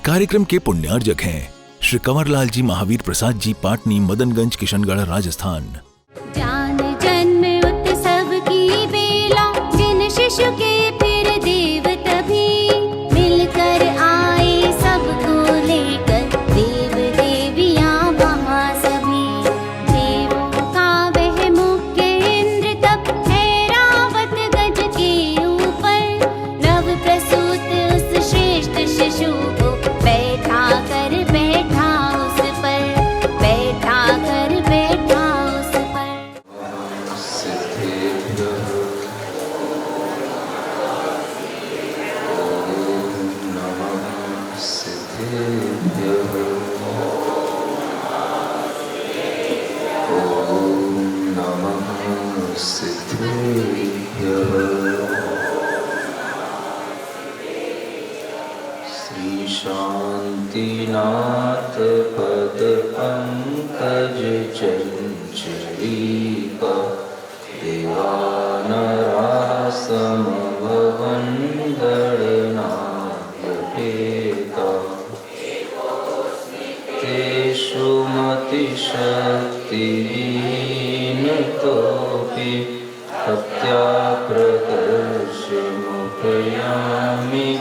कार्यक्रम के पुण्यार्जक हैं श्री कंवरलाल जी महावीर प्रसाद जी, पाटनी, मदनगंज, किशनगढ़, राजस्थान। जान जन्म उत्सव की बेला, जिन शिशु के फिर देव तभी मिलकर आए, सबको लेकर देव देवियां वहाँ सभी। देवों का वह मुख्य इंद्र तब है रावत गज के ऊपर, नव प्रसूत उस श्रेष्ठ शिशु को बैठा उस पर, बैठा उस पर। श्री शांतिनाथ पद पंकज चंचरीका, देवानरा समभवन गणनायकेता, तेषु मतिशक्तिहीन तोऽपि भक्त्या प्रकर्षमुपयामि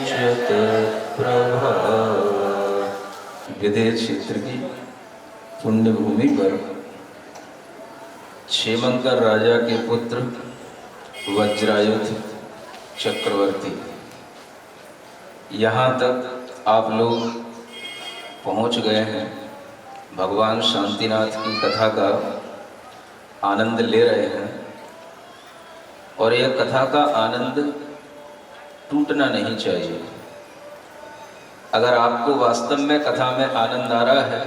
च तत्प्रभाव। विदेह क्षेत्र की पुण्य भूमि पर क्षेमंकर राजा के पुत्र वज्रायुध चक्रवर्ती, यहाँ तक आप लोग पहुँच गए हैं। भगवान शांतिनाथ की कथा का आनंद ले रहे हैं और यह कथा का आनंद टूटना नहीं चाहिए। अगर आपको वास्तव में कथा में आनंद आ रहा है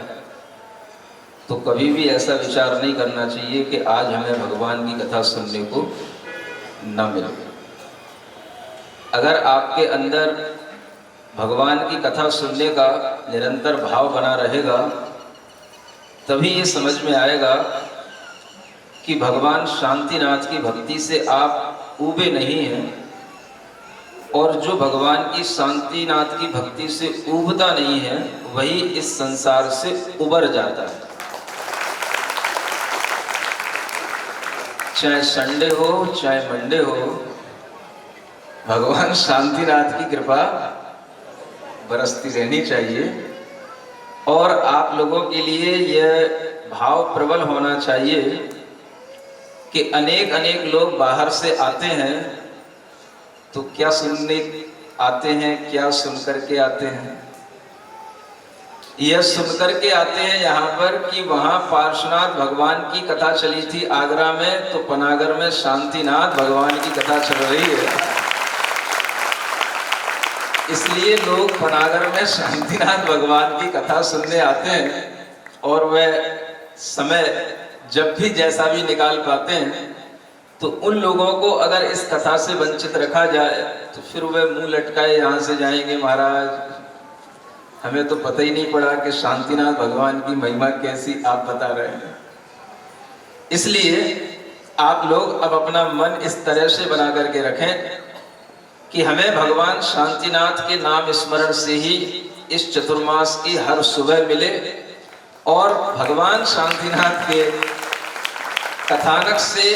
तो कभी भी ऐसा विचार नहीं करना चाहिए कि आज हमें भगवान की कथा सुनने को न मिले। अगर आपके अंदर भगवान की कथा सुनने का निरंतर भाव बना रहेगा, तभी ये समझ में आएगा कि भगवान शांतिनाथ की भक्ति से आप ऊबे नहीं हैं, और जो भगवान की शांतिनाथ की भक्ति से ऊबता नहीं है वही इस संसार से उबर जाता है। चाहे संडे हो चाहे मंडे हो, भगवान शांतिनाथ की कृपा बरसती रहनी चाहिए। और आप लोगों के लिए यह भाव प्रबल होना चाहिए कि अनेक अनेक लोग बाहर से आते हैं तो क्या सुनने आते हैं, क्या सुन करके आते हैं? यह सुन करके आते हैं यहाँ पर कि वहाँ पार्श्वनाथ भगवान की कथा चली थी आगरा में, तो पनागर में शांतिनाथ भगवान की कथा चल रही है, इसलिए लोग पनागर में शांतिनाथ भगवान की कथा सुनने आते हैं। और वह समय जब भी जैसा भी निकाल पाते हैं, तो उन लोगों को अगर इस कथा से वंचित रखा जाए तो फिर वे मुंह लटकाए यहाँ से जाएंगे, महाराज हमें तो पता ही नहीं पड़ा कि शांतिनाथ भगवान की महिमा कैसी आप बता रहे हैं। इसलिए आप लोग अब अपना मन इस तरह से बना करके रखें कि हमें भगवान शांतिनाथ के नाम स्मरण से ही इस चतुर्मास की हर सुबह मिले, और भगवान शांतिनाथ के कथानक से,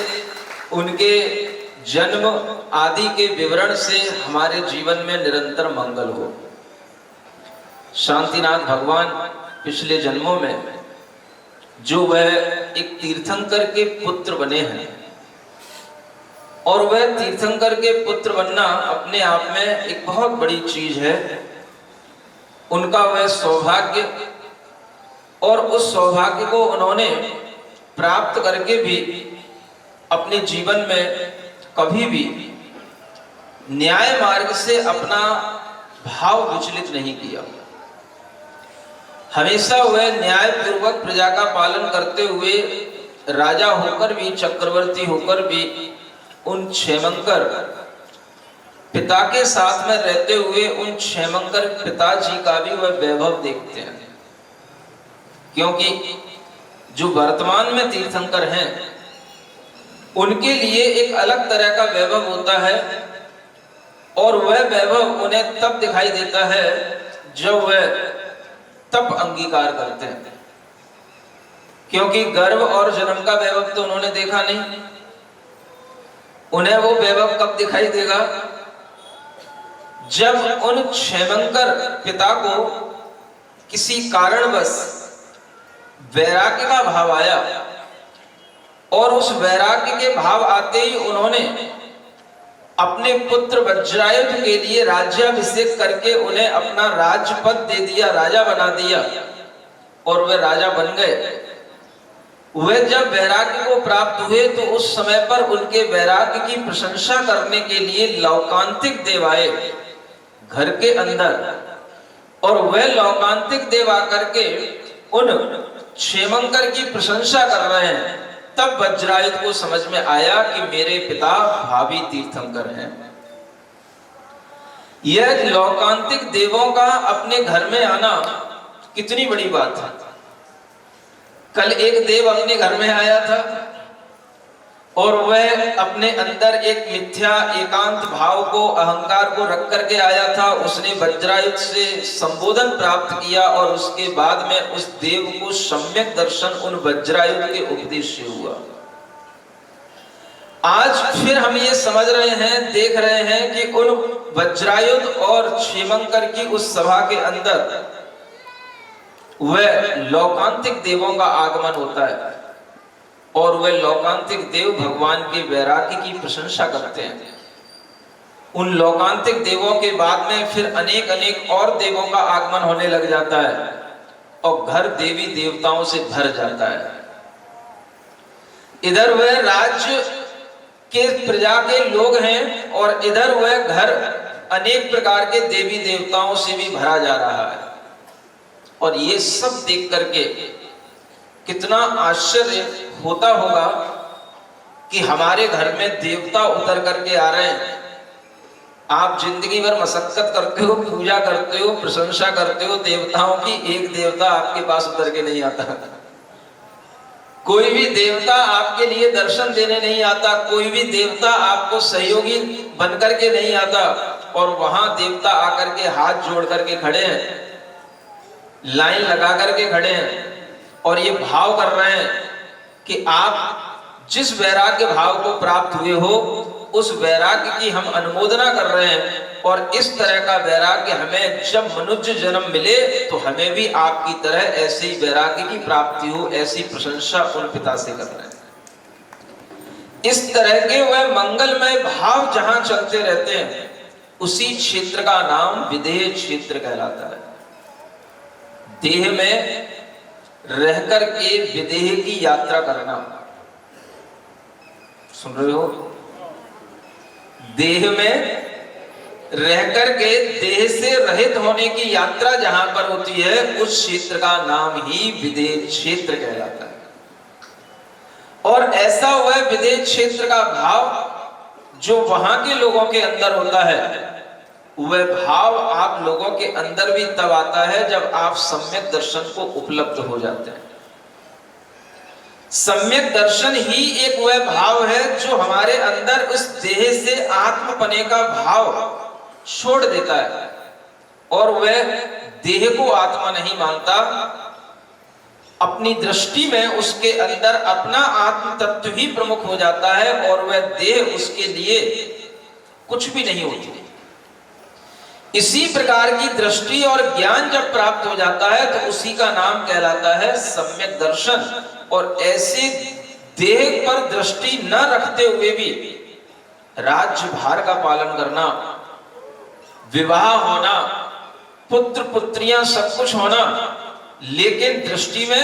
उनके जन्म आदि के विवरण से हमारे जीवन में निरंतर मंगल हो। शांतिनाथ भगवान पिछले जन्मों में जो वह एक तीर्थंकर के पुत्र बने हैं, और वह तीर्थंकर के पुत्र बनना अपने आप में एक बहुत बड़ी चीज है। उनका वह सौभाग्य, और उस सौभाग्य को उन्होंने प्राप्त करके भी अपने जीवन में कभी भी न्याय मार्ग से अपना भाव विचलित नहीं किया। हमेशा वह न्याय पूर्वक प्रजा का पालन करते हुए राजा होकर भी, चक्रवर्ती होकर भी, उन क्षेमंकर पिता के साथ में रहते हुए उन क्षेमंकर पिताजी का भी वह वैभव देखते हैं। क्योंकि जो वर्तमान में तीर्थंकर हैं उनके लिए एक अलग तरह का वैभव होता है, और वह वैभव उन्हें तब दिखाई देता है जब वह तप अंगीकार करते हैं, क्योंकि गर्भ और जन्म का वैभव तो उन्होंने देखा नहीं। उन्हें वो वैभव कब दिखाई देगा? जब उन क्षेमंकर पिता को किसी कारणवश वैराग्य का भाव आया, और उस वैराग्य के भाव आते ही उन्होंने अपने पुत्र वज्रायुध के लिए राज्याभिषेक करके उन्हें अपना राजपद दे दिया, राजा बना दिया, और वे राजा बन गए। वे जब वैराग्य को प्राप्त हुए तो उस समय पर उनके वैराग्य की प्रशंसा करने के लिए लौकांतिक देव आए घर के अंदर, और वे लौकांतिक देव आकर के उन क्षेमंकर की प्रशंसा कर रहे हैं। तब वज्रायुध को समझ में आया कि मेरे पिता भावी तीर्थंकर हैं। यह लौकांतिक देवों का अपने घर में आना कितनी बड़ी बात है। कल एक देव अपने घर में आया था और वह अपने अंदर एक मिथ्या एकांत भाव को, अहंकार को रख करके आया था। उसने वज्रायुध से संबोधन प्राप्त किया और उसके बाद में उस देव को सम्यक दर्शन उन वज्रायुध के उपदेश से हुआ। आज फिर हम ये समझ रहे हैं, देख रहे हैं कि उन वज्रायुध और क्षेमंकर की उस सभा के अंदर वह लौकांतिक देवों का आगमन होता है, और वे लौकांतिक देव भगवान के वैराग्य की प्रशंसा करते हैं। उन लौकांतिक देवों के बाद में फिर अनेक अनेक और देवों का आगमन होने लग जाता है, और घर देवी देवताओं से भर जाता है। इधर वह राज्य के प्रजा के लोग हैं, और इधर वह घर अनेक प्रकार के देवी देवताओं से भी भरा जा रहा है। और ये सब देख करके कितना आश्चर्य होता होगा कि हमारे घर में देवता उतर करके आ रहे हैं। आप जिंदगी भर मशक्कत करते हो, पूजा करते हो, प्रशंसा करते हो देवताओं की, एक देवता आपके पास उतर के नहीं आता। कोई भी देवता आपके लिए दर्शन देने नहीं आता, कोई भी देवता आपको सहयोगी बनकर के नहीं आता। और वहां देवता आकर के हाथ जोड़ करके खड़े हैं, लाइन लगा करके खड़े हैं, और ये भाव कर रहे हैं कि आप जिस वैराग्य भाव को प्राप्त हुए हो उस वैराग्य की हम अनुमोदना कर रहे हैं। और इस तरह का वैराग्य हमें जब मनुष्य जन्म मिले तो हमें भी आपकी तरह ऐसे ही वैराग्य की प्राप्ति हो, ऐसी प्रशंसा उन पिता से कर रहे हैं। इस तरह के वह मंगलमय भाव जहां चलते रहते हैं, उसी क्षेत्र का नाम विदेह क्षेत्र कहलाता है। देह में रहकर के विदेह की यात्रा करना, सुन रहे हो? देह में रहकर के देह से रहित होने की यात्रा जहां पर होती है, उस क्षेत्र का नाम ही विदेह क्षेत्र कहलाता है। और ऐसा वह विदेह क्षेत्र का भाव जो वहां के लोगों के अंदर होता है, वह भाव आप लोगों के अंदर भी तब आता है जब आप सम्यक दर्शन को उपलब्ध हो जाते हैं। सम्यक दर्शन ही एक वह भाव है जो हमारे अंदर उस देह से आत्मपने का भाव छोड़ देता है, और वह देह को आत्मा नहीं मानता। अपनी दृष्टि में उसके अंदर अपना आत्म तत्व ही प्रमुख हो जाता है, और वह देह उसके लिए कुछ भी नहीं होती। इसी प्रकार की दृष्टि और ज्ञान जब प्राप्त हो जाता है तो उसी का नाम कहलाता है सम्यक दर्शन। और ऐसे देह पर दृष्टि न रखते हुए भी राज्य भार का पालन करना, विवाह होना, पुत्र पुत्रियां सब कुछ होना, लेकिन दृष्टि में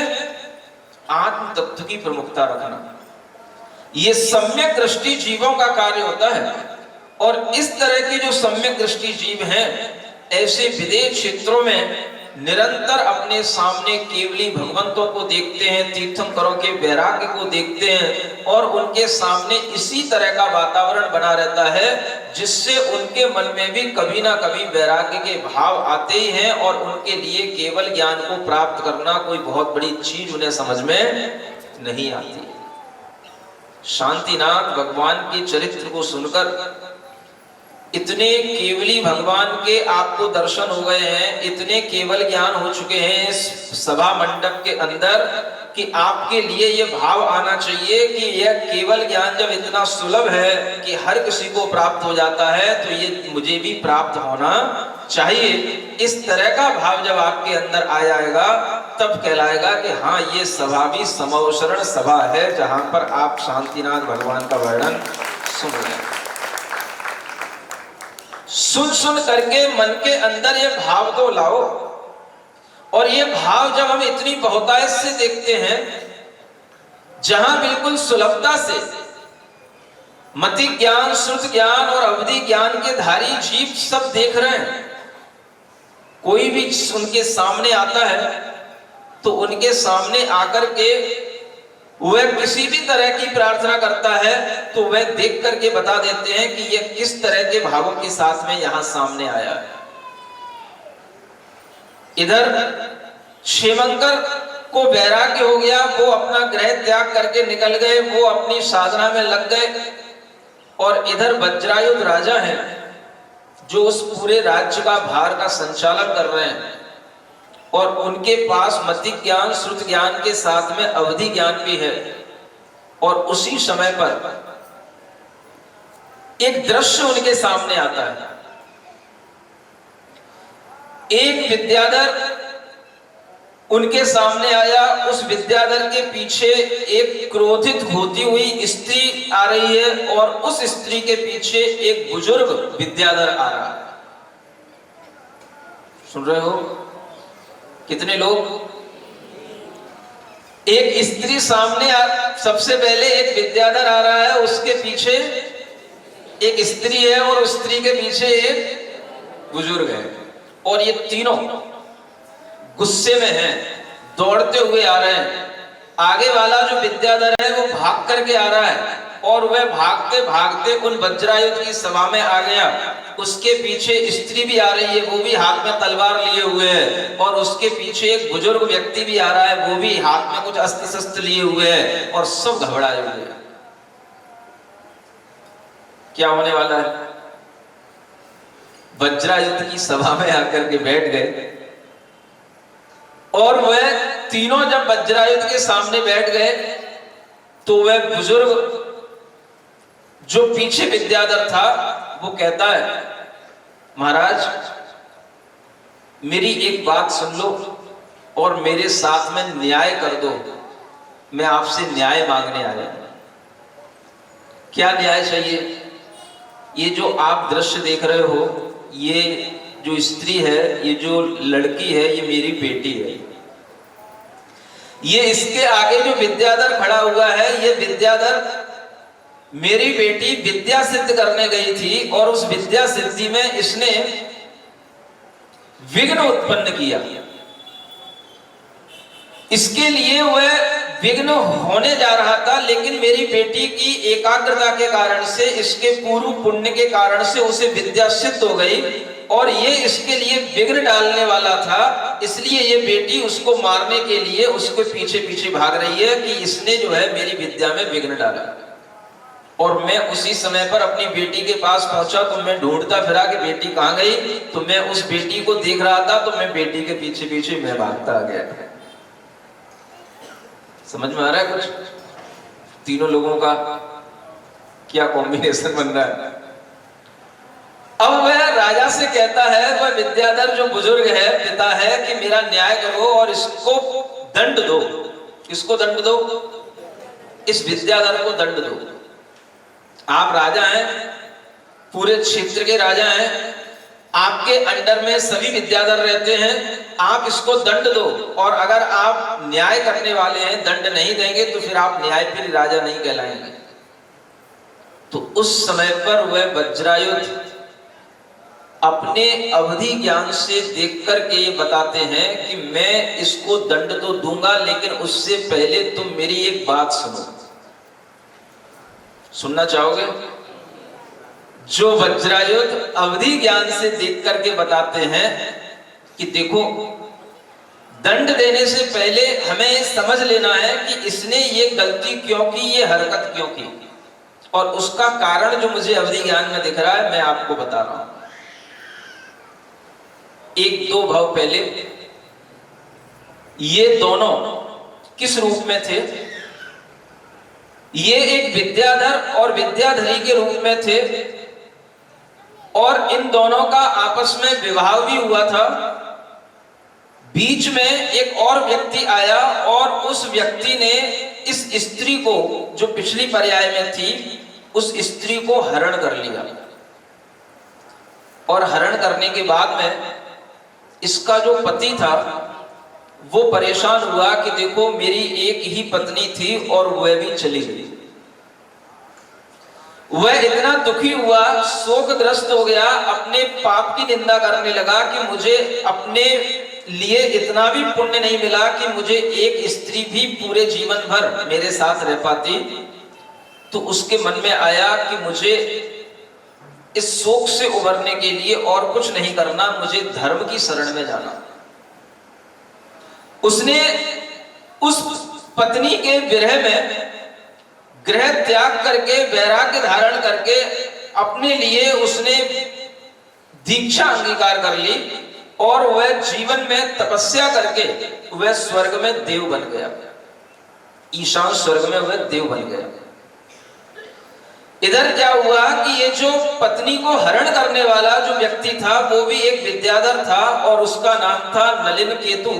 आत्म तत्व की प्रमुखता रखना, ये सम्यक दृष्टि जीवों का कार्य होता है। और इस तरह के जो सम्यक दृष्टि जीव हैं, ऐसे विदेह क्षेत्रों में निरंतर अपने सामने केवली भगवंतों को देखते हैं, तीर्थंकरों के वैराग्य को देखते हैं, और उनके सामने इसी तरह का वातावरण बना रहता है जिससे उनके मन में भी कभी ना कभी वैराग्य के भाव आते ही हैं, और उनके लिए केवल ज्ञान को प्राप्त करना कोई बहुत बड़ी चीज उन्हें समझ में नहीं आती। शांतिनाथ भगवान के चरित्र को सुनकर इतने केवली भगवान के आपको दर्शन हो गए हैं, इतने केवल ज्ञान हो चुके हैं इस सभा मंडप के अंदर कि आपके लिए ये भाव आना चाहिए कि यह केवल ज्ञान जब इतना सुलभ है कि हर किसी को प्राप्त हो जाता है, तो ये मुझे भी प्राप्त होना चाहिए। इस तरह का भाव जब आपके अंदर आ जाएगा, तब कहलाएगा कि हाँ, ये सभा भी समवसरण सभा है, जहां पर आप शांतिनाथ भगवान का वर्णन सुन रहे हैं। सुन सुन करके मन के अंदर ये भाव तो लाओ, और ये भाव जब हम इतनी बहुतायत से देखते हैं, जहां बिल्कुल सुलभता से मति ज्ञान, श्रुत ज्ञान और अवधि ज्ञान के धारी जीव सब देख रहे हैं, कोई भी उनके सामने आता है तो उनके सामने आकर के वह किसी भी तरह की प्रार्थना करता है तो वह देख करके बता देते हैं कि यह किस तरह के भावों के साथ में यहां सामने आया है। इधर क्षेमंकर को वैराग्य हो गया, वो अपना ग्रह त्याग करके निकल गए, वो अपनी साधना में लग गए, और इधर वज्रायुध राजा हैं जो उस पूरे राज्य का भार का संचालन कर रहे हैं, और उनके पास मति ज्ञान, श्रुत ज्ञान के साथ में अवधि ज्ञान भी है। और उसी समय पर एक दृश्य उनके सामने आता है। एक विद्याधर उनके सामने आया, उस विद्याधर के पीछे एक क्रोधित होती हुई स्त्री आ रही है, और उस स्त्री के पीछे एक बुजुर्ग विद्याधर आ रहा है। सुन रहे हो कितने लोग? एक स्त्री सामने सबसे पहले एक विद्याधर आ रहा है, उसके पीछे एक स्त्री है, और उस स्त्री के पीछे एक बुजुर्ग है, और ये तीनों गुस्से में हैं, दौड़ते हुए आ रहे हैं। आगे वाला जो विद्याधर है वो भाग करके आ रहा है, और वह भागते भागते उन वज्रायुध की सभा में आ गया। उसके पीछे स्त्री भी आ रही है, वो भी हाथ में तलवार लिए हुए है, और उसके पीछे एक बुजुर्ग व्यक्ति भी आ रहा है, वो भी हाथ में कुछ अस्त्र शस्त्र लिए हुए है, और सब घबराए हुए हैं। क्या होने वाला है? वज्रायुध की सभा में आकर के बैठ गए, और वह तीनों जब वज्रायुध के सामने बैठ गए तो वह बुजुर्ग जो पीछे विद्याधर था वो कहता है, महाराज मेरी एक बात सुन लो और मेरे साथ में न्याय कर दो, मैं आपसे न्याय मांगने आया। क्या न्याय चाहिए? ये जो आप दृश्य देख रहे हो, ये जो स्त्री है, ये जो लड़की है, ये मेरी बेटी है। ये इसके आगे जो विद्याधर खड़ा हुआ है, ये विद्याधर मेरी बेटी विद्या सिद्ध करने गई थी, और उस विद्या सिद्धि में इसने विघ्न उत्पन्न किया। इसके लिए वह विघ्न होने जा रहा था, लेकिन मेरी बेटी की एकाग्रता के कारण से, इसके पूर्व पुण्य के कारण से उसे विद्या सिद्ध हो गई, और ये इसके लिए विघ्न डालने वाला था। इसलिए ये बेटी उसको मारने के लिए उसके पीछे पीछे भाग रही है कि इसने जो है मेरी विद्या में विघ्न डाला। और मैं उसी समय पर अपनी बेटी के पास पहुंचा, तो मैं ढूंढता फिरा कि बेटी कहां गई, तो मैं उस बेटी को देख रहा था, तो मैं बेटी के पीछे पीछे मैं भागता आ गया। समझ में आ रहा है कुछ? तीनों लोगों का क्या कॉम्बिनेशन बन रहा है। अब वह राजा से कहता है, वह विद्याधर जो बुजुर्ग है, पिता है, कि मेरा न्याय करो और इसको दंड दो। किसको दंड दो? इस विद्याधर को दंड दो। आप राजा हैं, पूरे क्षेत्र के राजा हैं, आपके अंडर में सभी विद्याधर रहते हैं, आप इसको दंड दो, और अगर आप न्याय करने वाले हैं, दंड नहीं देंगे, तो फिर आप न्यायप्रिय राजा नहीं कहलाएंगे। तो उस समय पर वह वज्रायुध अपने अवधि ज्ञान से देख करके ये बताते हैं कि मैं इसको दंड तो दूंगा, लेकिन उससे पहले तुम मेरी एक बात सुनो। सुनना चाहोगे? जो वज्रायुध अवधि ज्ञान से देख करके बताते हैं कि देखो, दंड देने से पहले हमें समझ लेना है कि इसने ये गलती क्यों की, ये हरकत क्यों की, और उसका कारण जो मुझे अवधि ज्ञान में दिख रहा है, मैं आपको बता रहा हूं। एक दो भाव पहले ये दोनों किस रूप में थे? ये एक विद्याधर और विद्याधरी के रूप में थे, और इन दोनों का आपस में विवाह भी हुआ था। बीच में एक और व्यक्ति आया और उस व्यक्ति ने इस स्त्री को, जो पिछली पर्याय में थी, उस स्त्री को हरण कर लिया। और हरण करने के बाद में इसका जो पति था वो परेशान हुआ कि देखो मेरी एक ही पत्नी थी और वह भी चली गई। वह इतना दुखी हुआ, शोकग्रस्त हो गया, अपने पाप की निंदा करने लगा कि मुझे अपने लिए इतना भी पुण्य नहीं मिला कि मुझे एक स्त्री भी पूरे जीवन भर मेरे साथ रह पाती। तो उसके मन में आया कि मुझे इस शोक से उबरने के लिए और कुछ नहीं करना, मुझे धर्म की शरण में जाना। उसने उस पत्नी के विरह में गृह त्याग करके, वैराग्य धारण करके अपने लिए उसने दीक्षा अंगीकार कर ली, और वह जीवन में तपस्या करके वह स्वर्ग में देव बन गया। ईशान स्वर्ग में वह देव बन गया। इधर क्या हुआ कि ये जो पत्नी को हरण करने वाला जो व्यक्ति था वो भी एक विद्याधर था, और उसका नाम था नलिन केतु।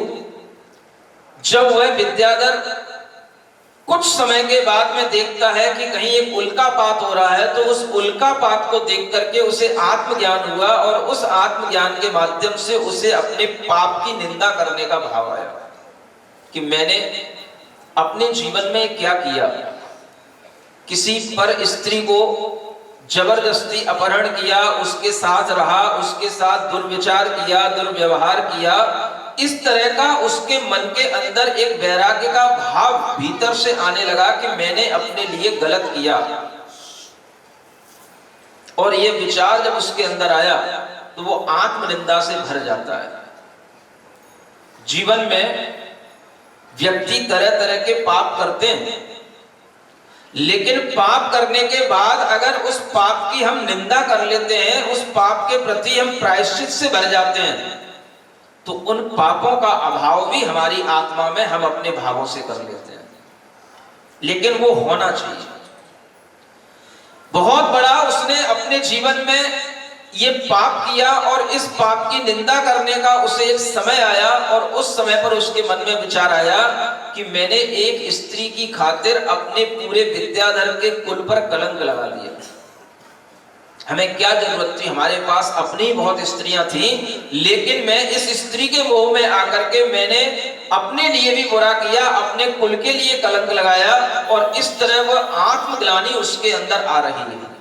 जब वह विद्याधर कुछ समय के बाद में देखता है कि कहीं एक उल्कापात हो रहा है, तो उस उल्कापात को देख करके उसे आत्मज्ञान हुआ, और उस आत्मज्ञान के माध्यम से उसे अपने पाप की निंदा करने का भाव आया कि मैंने अपने जीवन में क्या किया। किसी पर स्त्री को जबरदस्ती अपहरण किया, उसके साथ रहा, उसके साथ दुर्विचार किया, दुर्व्यवहार किया। इस तरह का उसके मन के अंदर एक वैराग्य का भाव भीतर से आने लगा कि मैंने अपने लिए गलत किया। और ये विचार जब उसके अंदर आया तो वो आत्मनिंदा से भर जाता है। जीवन में व्यक्ति तरह तरह के पाप करते हैं, लेकिन पाप करने के बाद अगर उस पाप की हम निंदा कर लेते हैं, उस पाप के प्रति हम प्रायश्चित से भर जाते हैं, तो उन पापों का अभाव भी हमारी आत्मा में हम अपने भावों से कर लेते हैं। लेकिन वो होना चाहिए। बहुत बड़ा उसने अपने जीवन में ये पाप किया, और इस पाप की निंदा करने का उसे एक समय आया, और उस समय पर उसके मन में विचार आया कि मैंने एक स्त्री की खातिर अपने पूरे विद्याधर के कुल पर कलंक लगा लिया। हमें क्या जरूरत थी? हमारे पास अपनी बहुत स्त्रियां थी, लेकिन मैं इस स्त्री के मोह में आकर के मैंने अपने लिए भी बुरा किया, अपने कुल के लिए कलंक लगाया, और इस तरह वह आत्मग्लानि उसके अंदर आ रही है।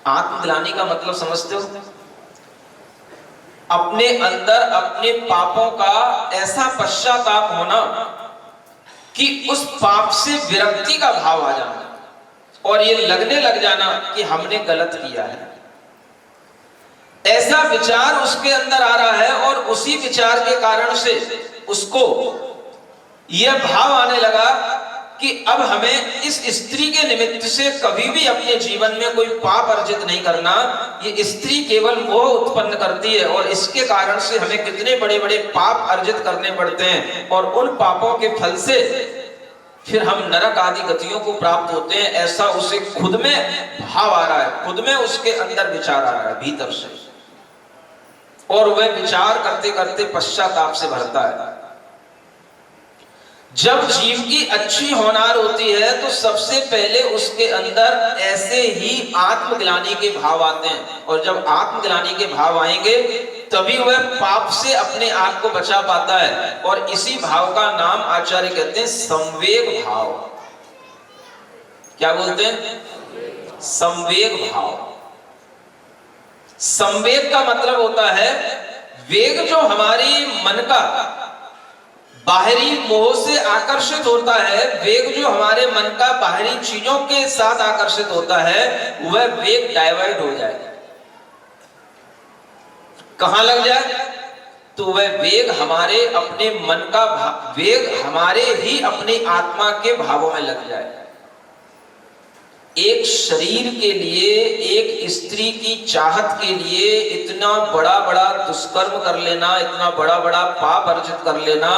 आत्मग्लानि का मतलब समझते हो? अपने अंदर अपने पापों का ऐसा पश्चाताप होना कि उस पाप से विरक्ति का भाव आ जाना, और ये लगने लग जाना कि हमने गलत किया है। ऐसा विचार उसके अंदर आ रहा है, और उसी विचार के कारण से उसको यह भाव आने लगा कि अब हमें इस स्त्री के निमित्त से कभी भी अपने जीवन में कोई पाप अर्जित नहीं करना। ये स्त्री केवल मोह उत्पन्न करती है, और इसके कारण से हमें कितने बड़े बड़े पाप अर्जित करने पड़ते हैं, और उन पापों के फल से फिर हम नरक आदि गतियों को प्राप्त होते हैं। ऐसा उसे खुद में भाव आ रहा है, खुद में उसके अंदर विचार आ रहा है भीतर से, और वह विचार करते करते पश्चाताप से भरता है। जब जीव की अच्छी होनार होती है तो सबसे पहले उसके अंदर ऐसे ही आत्मग्लानि के भाव आते हैं, और जब आत्मग्लानि के भाव आएंगे तभी वह पाप से अपने आप को बचा पाता है। और इसी भाव का नाम आचार्य कहते हैं संवेग भाव। क्या बोलते हैं? संवेग भाव। संवेग का मतलब होता है वेग, जो हमारी मन का बाहरी मोह से आकर्षित होता है, वेग जो हमारे मन का बाहरी चीजों के साथ आकर्षित होता है, वह वेग डाइवर्ट हो जाए। कहां लग जाए? तो वह वेग हमारे अपने मन का वेग हमारे ही अपनी आत्मा के भावों में लग जाए। एक शरीर के लिए, एक स्त्री की चाहत के लिए इतना बड़ा बड़ा दुष्कर्म कर लेना, इतना बड़ा बड़ा पाप अर्जित कर लेना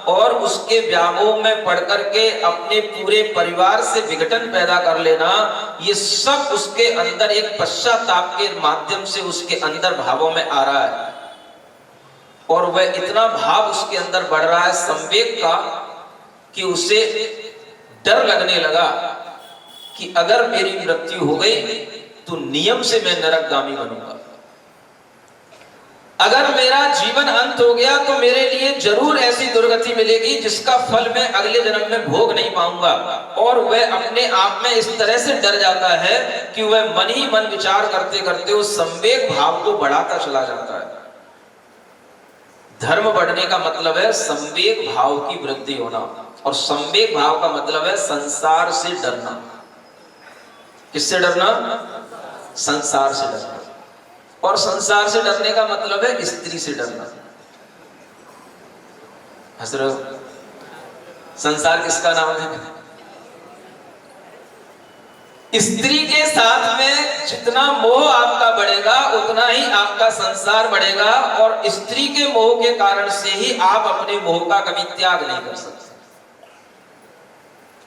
और उसके व्यामोह में पड़ करके अपने पूरे परिवार से विघटन पैदा कर लेना, ये सब उसके अंदर एक पश्चाताप के माध्यम से उसके अंदर भावों में आ रहा है। और वह इतना भाव उसके अंदर बढ़ रहा है संवेग का कि उसे डर लगने लगा कि अगर मेरी मृत्यु हो गई तो नियम से मैं नरकगामी बनूंगा, अगर मेरा जीवन अंत हो गया तो मेरे लिए जरूर ऐसी दुर्गति मिलेगी जिसका फल मैं अगले जन्म में भोग नहीं पाऊंगा। और वह अपने आप में इस तरह से डर जाता है कि वह मन ही मन विचार करते करते उस संवेग भाव को बढ़ाता चला जाता है। धर्म बढ़ने का मतलब है संवेग भाव की वृद्धि होना, और संवेग भाव का मतलब है संसार से डरना। किससे डरना? संसार से डरना। और संसार से डरने का मतलब है स्त्री से डरना। हंस रहे हो? संसार किसका नाम है? स्त्री के साथ में जितना मोह आपका बढ़ेगा उतना ही आपका संसार बढ़ेगा, और स्त्री के मोह के कारण से ही आप अपने मोह का कभी त्याग नहीं कर सकते।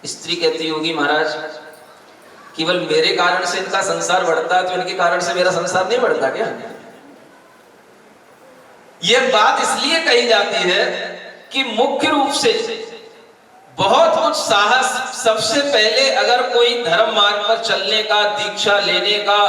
स्त्री कहती होगी महाराज केवल मेरे कारण से इनका संसार बढ़ता है तो इनके कारण से मेरा संसार नहीं बढ़ता क्या? यह बात इसलिए कही जाती है कि मुख्य रूप से बहुत कुछ साहस सबसे पहले अगर कोई धर्म मार्ग पर चलने का, दीक्षा लेने का,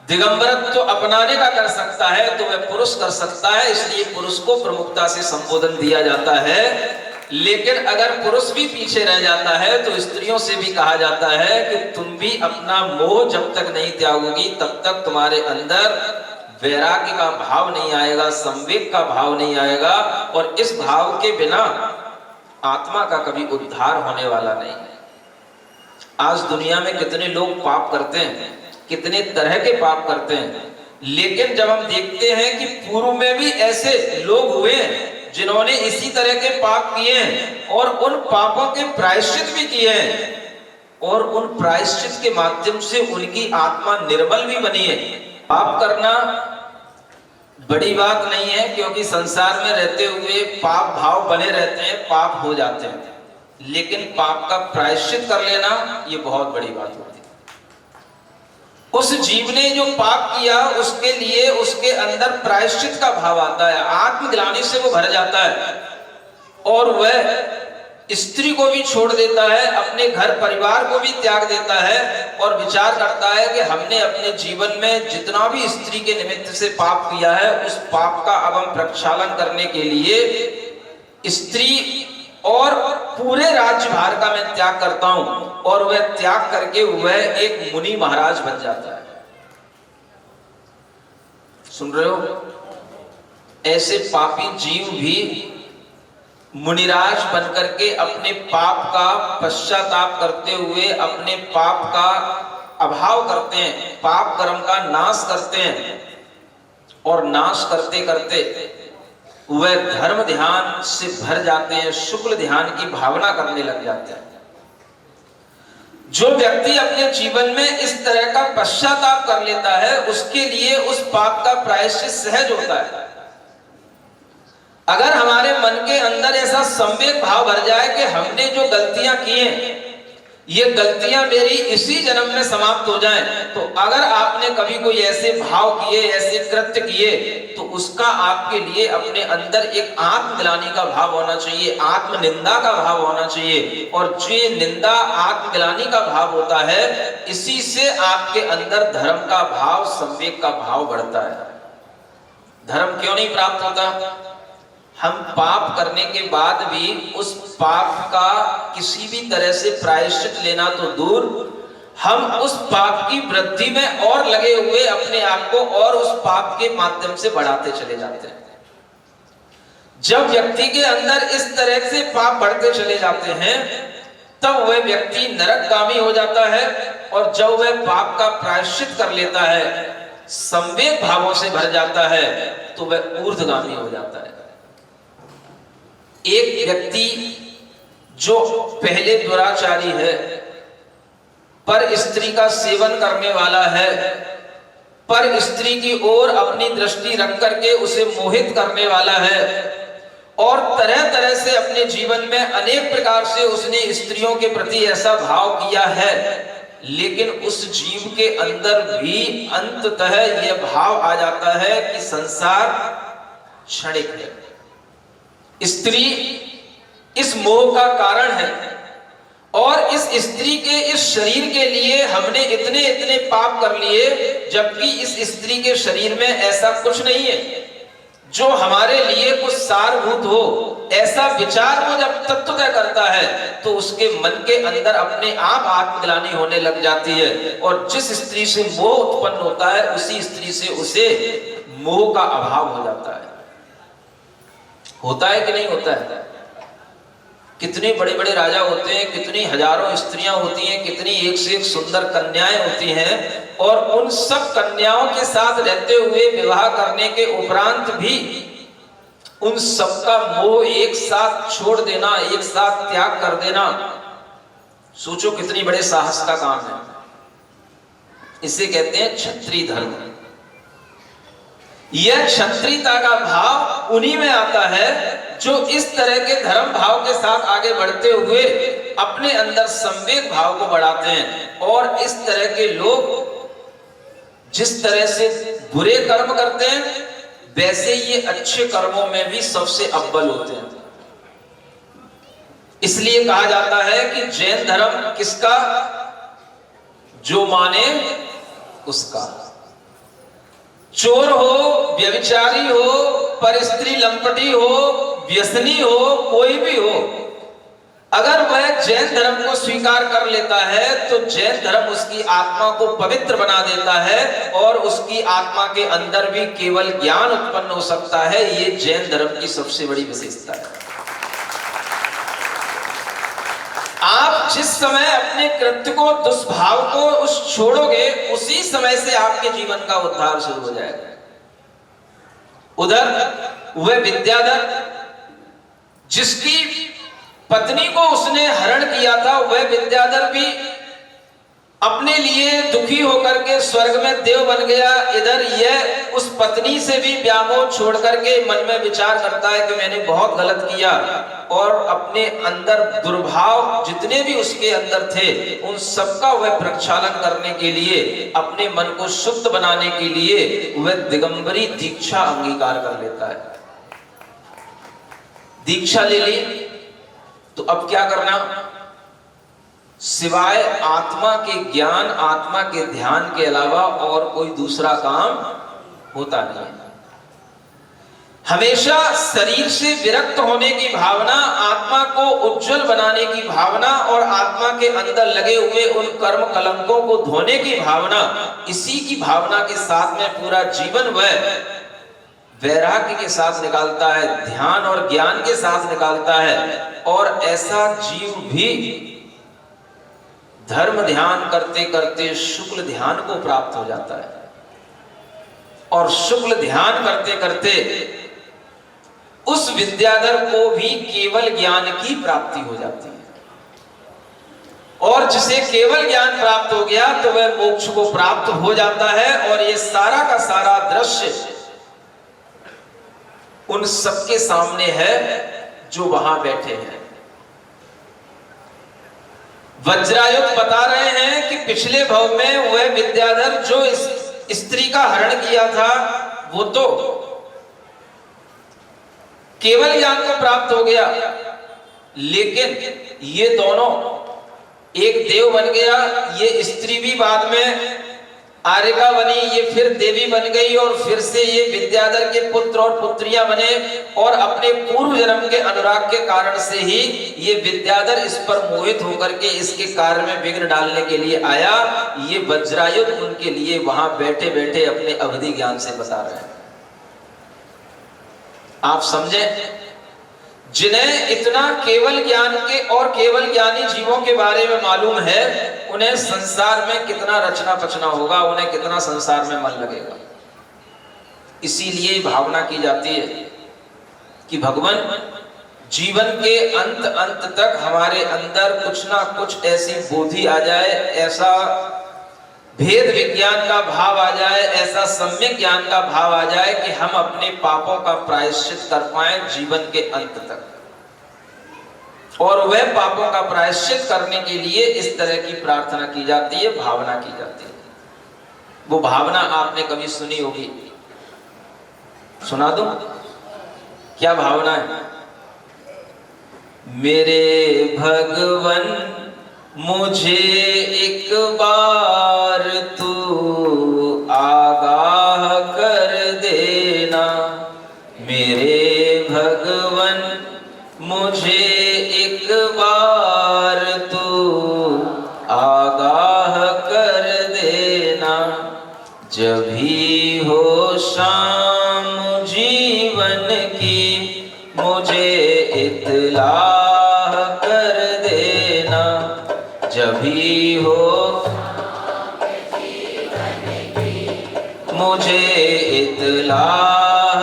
दिगंबरत्व अपनाने का कर सकता है तो वह पुरुष कर सकता है, इसलिए पुरुष को प्रमुखता से संबोधन दिया जाता है। लेकिन अगर पुरुष भी पीछे रह जाता है तो स्त्रियों से भी कहा जाता है कि तुम भी अपना मोह जब तक नहीं त्यागोगी तब तक तुम्हारे अंदर वैराग्य का भाव नहीं आएगा, संवेग का भाव नहीं आएगा, और इस भाव के बिना आत्मा का कभी उद्धार होने वाला नहीं है। आज दुनिया में कितने लोग पाप करते हैं, कितने तरह के पाप करते हैं, लेकिन जब हम देखते हैं कि पूर्व में भी ऐसे लोग हुए हैं जिन्होंने इसी तरह के पाप किए हैं और उन पापों के प्रायश्चित भी किए हैं, और उन प्रायश्चित के माध्यम से उनकी आत्मा निर्मल भी बनी है। पाप करना बड़ी बात नहीं है, क्योंकि संसार में रहते हुए पाप भाव बने रहते हैं, पाप हो जाते हैं, लेकिन पाप का प्रायश्चित कर लेना ये बहुत बड़ी बात होती है। उस जीव ने जो पाप किया उसके लिए उसके अंदर प्रायश्चित का भाव आता है, आत्मग्लानि से वो भर जाता है, और वह स्त्री को भी छोड़ देता है, अपने घर परिवार को भी त्याग देता है, और विचार करता है कि हमने अपने जीवन में जितना भी स्त्री के निमित्त से पाप किया है उस पाप का अब हम प्रक्षालन करने के लिए स्त्री और पूरे राज्य भार का मैं त्याग करता हूं, और वह त्याग करके वह एक मुनि महाराज बन जाता है। सुन रहे हो? ऐसे पापी जीव भी मुनिराज बनकर के अपने पाप का पश्चाताप करते हुए अपने पाप का अभाव करते हैं, पाप कर्म का नाश करते हैं, और नाश करते करते वह धर्म ध्यान से भर जाते हैं, शुक्ल ध्यान की भावना करने लग जाते हैं। जो व्यक्ति अपने जीवन में इस तरह का पश्चाताप कर लेता है उसके लिए उस पाप का प्रायश्चित सहज होता है। अगर हमारे मन के अंदर ऐसा संवेग भाव भर जाए कि हमने जो गलतियां की हैं ये गलतियां मेरी इसी जन्म में समाप्त हो जाएं, तो अगर आपने कभी कोई ऐसे भाव किए, ऐसे कृत्य किए, तो उसका आपके लिए अपने अंदर एक आत्मग्लानि का भाव होना चाहिए, आत्मनिंदा का भाव होना चाहिए, और जो निंदा आत्मग्लानि का भाव होता है इसी से आपके अंदर धर्म का भाव, संवेग का भाव बढ़ता है। धर्म क्यों नहीं प्राप्त होता? हम पाप करने के बाद भी उस पाप का किसी भी तरह से प्रायश्चित लेना तो दूर, हम उस पाप की वृद्धि में और लगे हुए अपने आप को और उस पाप के माध्यम से बढ़ाते चले जाते हैं। जब व्यक्ति के अंदर इस तरह से पाप बढ़ते चले जाते हैं तब वह व्यक्ति नरकगामी हो जाता है, और जब वह पाप का प्रायश्चित कर लेता है, संवेग भावों से भर जाता है, तो वह ऊर्ध्वगामी हो जाता है। एक व्यक्ति जो पहले दुराचारी है पर स्त्री का सेवन करने वाला है, पर स्त्री की ओर अपनी दृष्टि रख करके उसे मोहित करने वाला है, और तरह तरह से अपने जीवन में अनेक प्रकार से उसने स्त्रियों के प्रति ऐसा भाव किया है, लेकिन उस जीव के अंदर भी अंततः यह भाव आ जाता है कि संसार क्षणिक है। स्त्री इस मोह का कारण है, और इस स्त्री के इस शरीर के लिए हमने इतने इतने पाप कर लिए, जबकि इस स्त्री के शरीर में ऐसा कुछ नहीं है जो हमारे लिए कुछ सारभूत हो। ऐसा विचार वो जब तत्वतः करता है तो उसके मन के अंदर अपने आप आत्मग्लानि होने लग जाती है, और जिस स्त्री से मोह उत्पन्न होता है उसी स्त्री से उसे मोह का अभाव हो जाता है। होता है कि नहीं होता है? कितने बड़े बड़े राजा होते हैं, कितनी हजारों स्त्रियां होती हैं, कितनी एक से एक सुंदर कन्याएं होती हैं, और उन सब कन्याओं के साथ रहते हुए विवाह करने के उपरांत भी उन सबका मोह एक साथ छोड़ देना, एक साथ त्याग कर देना, सोचो कितनी बड़े साहस का काम है। इसे कहते हैं क्षत्रिय धर्म। यह क्षत्रियता का भाव उन्हीं में आता है जो इस तरह के धर्म भाव के साथ आगे बढ़ते हुए अपने अंदर संवेग भाव को बढ़ाते हैं। और इस तरह के लोग जिस तरह से बुरे कर्म करते हैं, वैसे ये अच्छे कर्मों में भी सबसे अव्वल होते हैं। इसलिए कहा जाता है कि जैन धर्म किसका? जो माने उसका। चोर हो, व्यभिचारी हो, पर स्त्री लंपटी हो, व्यसनी हो, कोई भी हो, अगर वह जैन धर्म को स्वीकार कर लेता है तो जैन धर्म उसकी आत्मा को पवित्र बना देता है, और उसकी आत्मा के अंदर भी केवल ज्ञान उत्पन्न हो सकता है। ये जैन धर्म की सबसे बड़ी विशेषता है। आप जिस समय अपने कृत्य को, दुष्भाव को उस छोड़ोगे, उसी समय से आपके जीवन का उद्धार शुरू हो जाएगा। उधर वह विद्याधर जिसकी पत्नी को उसने हरण किया था, वह विद्याधर भी अपने लिए दुखी होकर के स्वर्ग में देव बन गया। इधर यह उस पत्नी से भी व्यामोह छोड़ करके मन में विचार करता है कि मैंने बहुत गलत किया, और अपने अंदर दुर्भाव जितने भी उसके अंदर थे उन सबका वह प्रक्षालन करने के लिए, अपने मन को शुद्ध बनाने के लिए वह दिगंबरी दीक्षा अंगीकार कर लेता है। दीक्षा ले ली तो अब क्या करना? सिवाय आत्मा के ज्ञान, आत्मा के ध्यान के अलावा और कोई दूसरा काम होता नहीं। हमेशा शरीर से विरक्त होने की भावना, आत्मा को उज्जवल बनाने की भावना, और आत्मा के अंदर लगे हुए उन कर्म कलंकों को धोने की भावना, इसी की भावना के साथ में पूरा जीवन वह वैराग्य के साथ निकालता है, ध्यान और ज्ञान के साथ निकालता है। और ऐसा जीव भी धर्म ध्यान करते करते शुक्ल ध्यान को प्राप्त हो जाता है, और शुक्ल ध्यान करते करते उस विद्याधर को भी केवल ज्ञान की प्राप्ति हो जाती है। और जिसे केवल ज्ञान प्राप्त हो गया तो वह मोक्ष को प्राप्त हो जाता है। और ये सारा का सारा दृश्य उन सबके सामने है जो वहां बैठे हैं। वज्रायुध बता रहे हैं कि पिछले भव में वह विद्याधर जो इस स्त्री का हरण किया था, वो तो केवल ज्ञान को प्राप्त हो गया, लेकिन ये दोनों, एक देव बन गया, ये स्त्री भी बाद में आर्यका बनी, ये फिर देवी बन गई, और फिर से ये विद्याधर के पुत्र और पुत्रियां बने। और अपने पूर्व जन्म के अनुराग के कारण से ही ये विद्याधर इस पर मोहित होकर के इसके कार्य में विघ्न डालने के लिए आया। ये वज्रायुध उनके लिए वहां बैठे बैठे अपने अवधि ज्ञान से बता रहे हैं। आप समझे? जिन्हें इतना केवल ज्ञान के और केवल ज्ञानी जीवों के बारे में मालूम है, उन्हें संसार में कितना रचना पचना होगा, उन्हें कितना संसार में मन लगेगा। इसीलिए भावना की जाती है कि भगवान जीवन के अंत तक हमारे अंदर कुछ ना कुछ ऐसी बोधि आ जाए, ऐसा भेद विज्ञान का भाव आ जाए, ऐसा सम्यक ज्ञान का भाव आ जाए कि हम अपने पापों का प्रायश्चित कर पाए जीवन के अंत तक। और वह पापों का प्रायश्चित करने के लिए इस तरह की प्रार्थना की जाती है, भावना की जाती है। वो भावना आपने कभी सुनी होगी, सुना दो, क्या भावना है? मेरे भगवन मुझे एक बार तू आगाह कर देना, मेरे भगवन मुझे एक बार तू आगाह कर देना, जब भी हो शाम जीवन की मुझे इत्तलाह कर देना, जब भी हो मुझे इत्तलाह,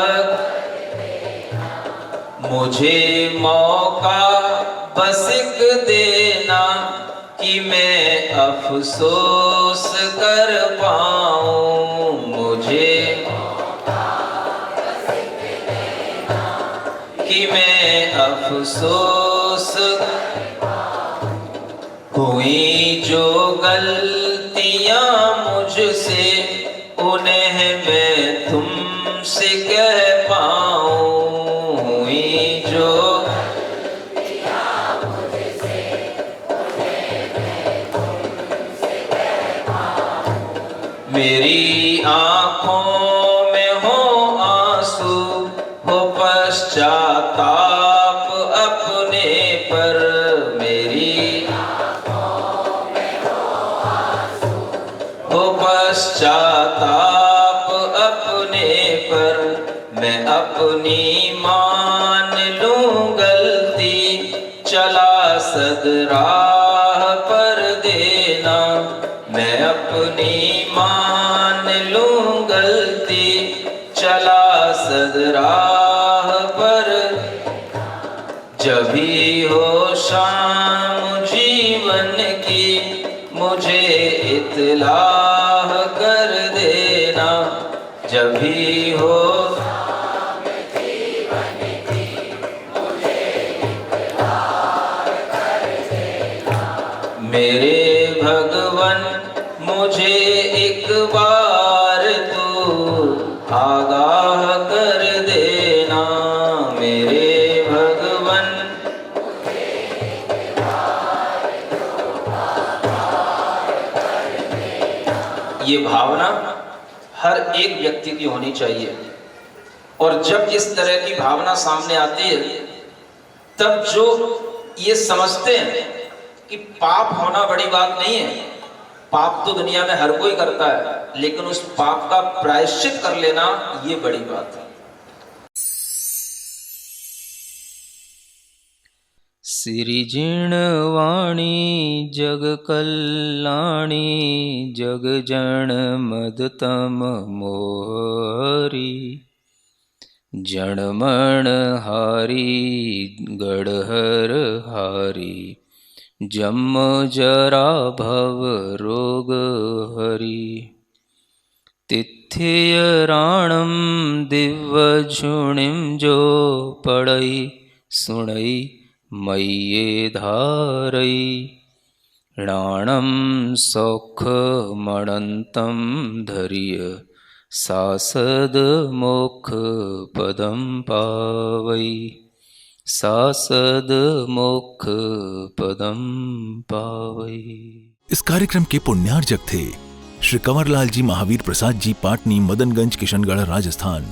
मुझे मौका बस एक देना कि मैं अफसोस कर पाऊं, मुझे कि मैं अफसोस, हुई जो गलतियां मुझसे उन्हें मैं तुमसे कह पाऊं, हुई जो मेरी आंखों में हो आंसू, हो पश्चाताप अपने पर, मेरी हो पश्चाताप अपने पर, मैं अपनी मान लूं गलती, चला सदराह पर देना, मैं अपनी मान लूं गलती, चला सदराह पर, जब भी हो शाम जीवन की मुझे इत्तलाह कर देना, जब भी हो मेरे भगवन मुझे एक बार तू आगाह कर देना, मेरे भगवन ये भावना हर एक व्यक्ति की होनी चाहिए। और जब इस तरह की भावना सामने आती है तब जो ये समझते हैं कि पाप होना बड़ी बात नहीं है, पाप तो दुनिया में हर कोई करता है, लेकिन उस पाप का प्रायश्चित कर लेना ये बड़ी बात है। सिरिजिणवाणी जग कल्याणी, जग जन मदतम मोहरी, जनमण हारी गढ़हर हारी, जम जरा भव रोग हरि, तिथ्य राणम दिव्य झुणिम जो पढ़ई सुणई मय्ये धारई, राणम सौख मणंतम धर्य, सासद मोक्ष पदम पावई, सासद मोक्ष पदम पावई। इस कार्यक्रम के पुण्यार्जक थे श्री कंवरलाल जी महावीर प्रसाद जी, पाटनी, मदनगंज, किशनगढ़, राजस्थान।